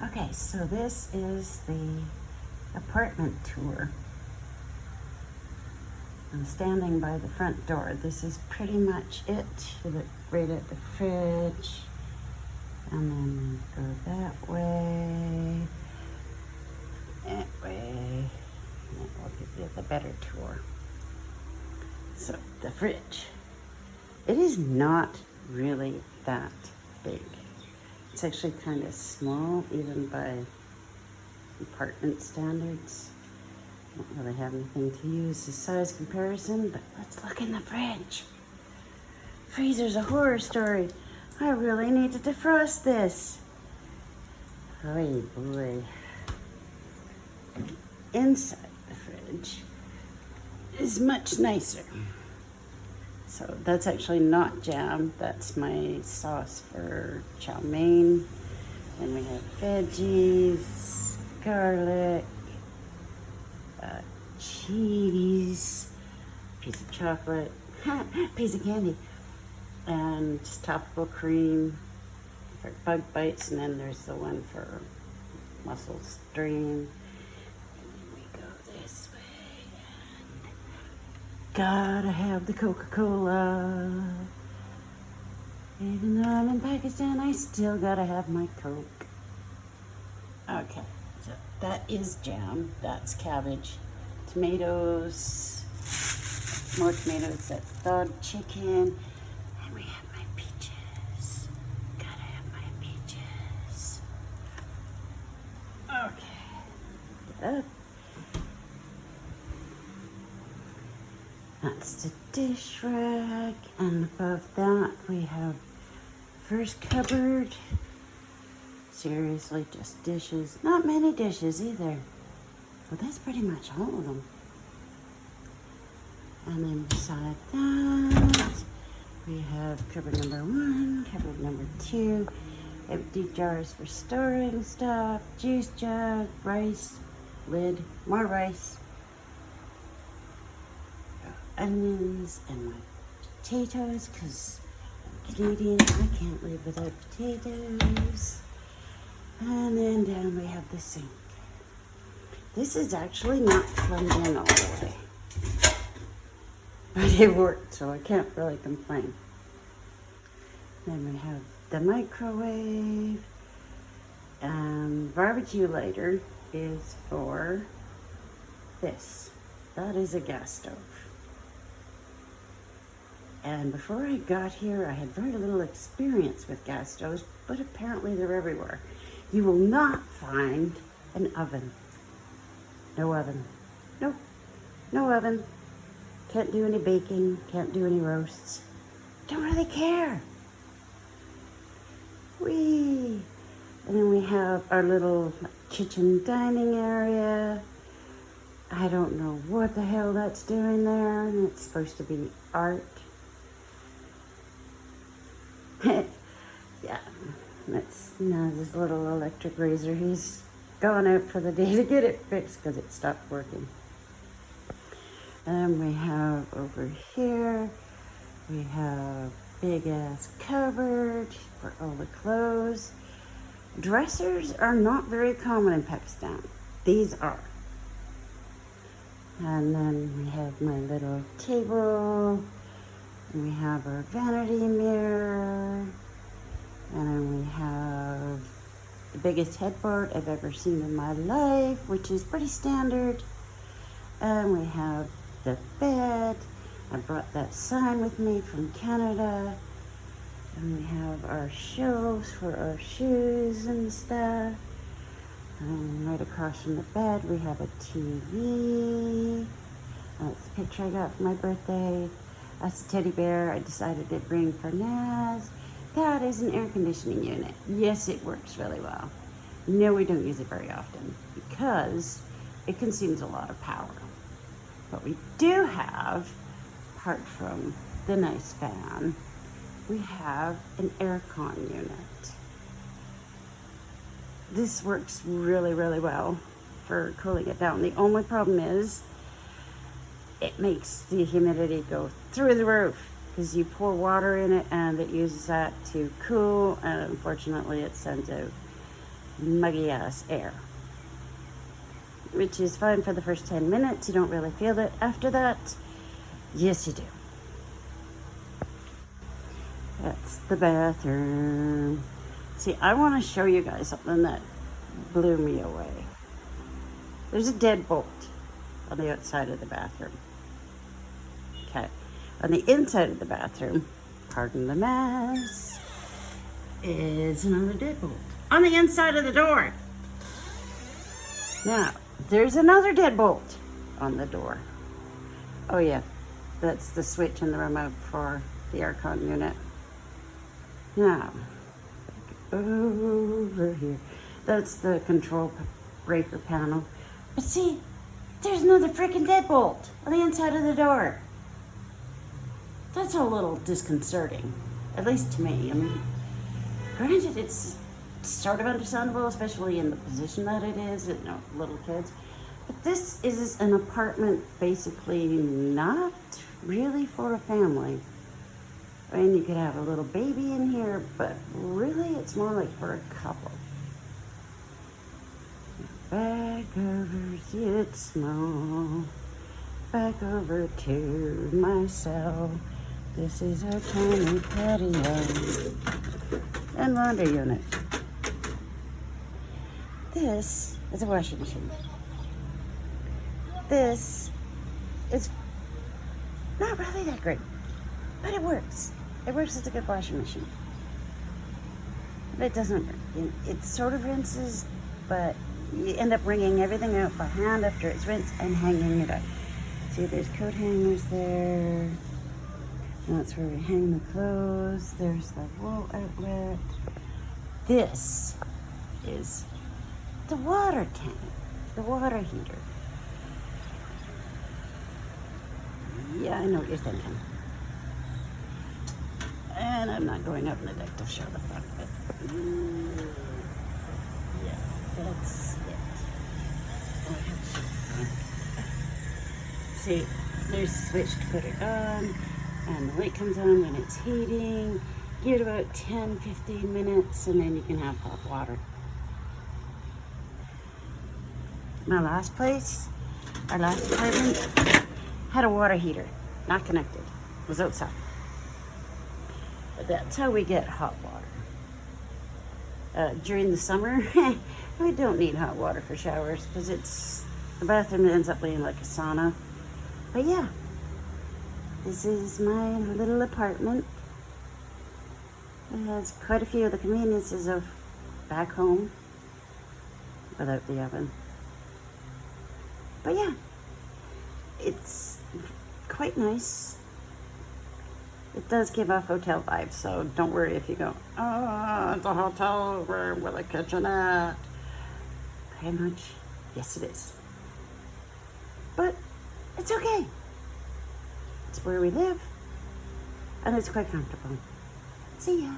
Okay, so this is the apartment tour. I'm standing by the front door. This is pretty much it. You look right at the fridge, and then go that way, and we'll give you the better tour. So the fridge. It is not really that big. It's actually kind of small, even by apartment standards. Don't really have anything to use as size comparison, but let's look in the fridge. Freezer's a horror story. I really need to defrost this. Oh boy. Inside the fridge is much nicer. So that's actually not jam, that's my sauce for chow mein. Then we have veggies, garlic, cheese, piece of chocolate, piece of candy, and just topical cream for bug bites, and then there's the one for muscle strain. And then we go this way, and gotta have the Coca-Cola. Even though I'm in Pakistan, I still gotta have my Coke. Okay, so that is jam, that's cabbage, tomatoes, more tomatoes, that's thawed chicken, and we have my peaches. Gotta have my peaches. Okay. That's the dish rack, and above that we have first cupboard. Seriously, just dishes. Not many dishes either. Well, that's pretty much all of them. And then beside that, we have cupboard number 1, cupboard number 2, empty jars for storing stuff, juice jug, rice, lid, more rice, onions, and my potatoes, because I'm Canadian, I can't live without potatoes. And then down we have the sink. This is actually not plumbed in all the way, but it worked, so I can't really complain. Then we have the microwave, and barbecue lighter is for this. That is a gas stove. And before I got here, I had very little experience with gas stoves, but apparently they're everywhere. You will not find an oven. No oven. Nope. No oven. Can't do any baking. Can't do any roasts. Don't really care. Whee! And then we have our little kitchen dining area. I don't know what the hell that's doing there. It's supposed to be art. Yeah, that's this little electric razor. He's gone out for the day to get it fixed because it stopped working. And we have over here, we have big ass cupboard for all the clothes. Dressers are not very common in Pakistan. These are. And then we have my little table. We have our vanity mirror, and then we have the biggest headboard I've ever seen in my life, which is pretty standard. And we have the bed. I brought that sign with me from Canada. And we have our shelves for our shoes and stuff. And right across from the bed, we have a TV. That's a picture I got for my birthday. That's a teddy bear I decided to bring for Naz. That is an air conditioning unit. Yes, it works really well. No, we don't use it very often because it consumes a lot of power. But we do have, apart from the nice fan, we have an aircon unit. This works really, really well for cooling it down. The only problem is it makes the humidity go through the roof because you pour water in it and it uses that to cool, and unfortunately it sends out muggy ass air, which is fine for the first 10 minutes. You don't really feel it. After that, yes, you do. That's the bathroom. See, I want to show you guys something that blew me away. There's a deadbolt on the outside of the bathroom. Okay. On the inside of the bathroom, pardon the mess, is another deadbolt. On the inside of the door. Now, there's another deadbolt on the door. Oh yeah, that's the switch and the remote for the aircon unit. Now, over here, that's the control breaker panel. But see, there's another freaking deadbolt on the inside of the door. That's a little disconcerting, at least to me. I mean, granted, it's sort of understandable, especially in the position that it is, you know, little kids. But this is an apartment basically not really for a family. I mean, you could have a little baby in here, but really it's more like for a couple. Back over, see it's small. Back over to my cell. This is our tiny patio and laundry unit. This is a washing machine. This is not really that great, but it works. It works as a good washing machine. But it doesn't, it sort of rinses, but you end up wringing everything out by hand after it's rinsed and hanging it up. See, there's coat hangers there. And that's where we hang the clothes. There's the wool outlet. This is the water tank, the water heater. Yeah, I know what you're thinking. And I'm not going up in the deck to show the front of it. Yeah, that's it. See, there's a switch to put it on, and the light comes on when it's heating. Give it about 10-15 minutes, and then you can have hot water. My last place, our last apartment, had a water heater, not connected. It was outside. But that's how we get hot water. During the summer, we don't need hot water for showers because the bathroom ends up being like a sauna. But yeah, this is my little apartment. It has quite a few of the conveniences of back home without the oven. But yeah, it's quite nice. It does give off hotel vibes, so don't worry if you go, oh, it's a hotel room with a kitchenette. Pretty much, yes it is. But it's okay. It's where we live, and it's quite comfortable. See ya.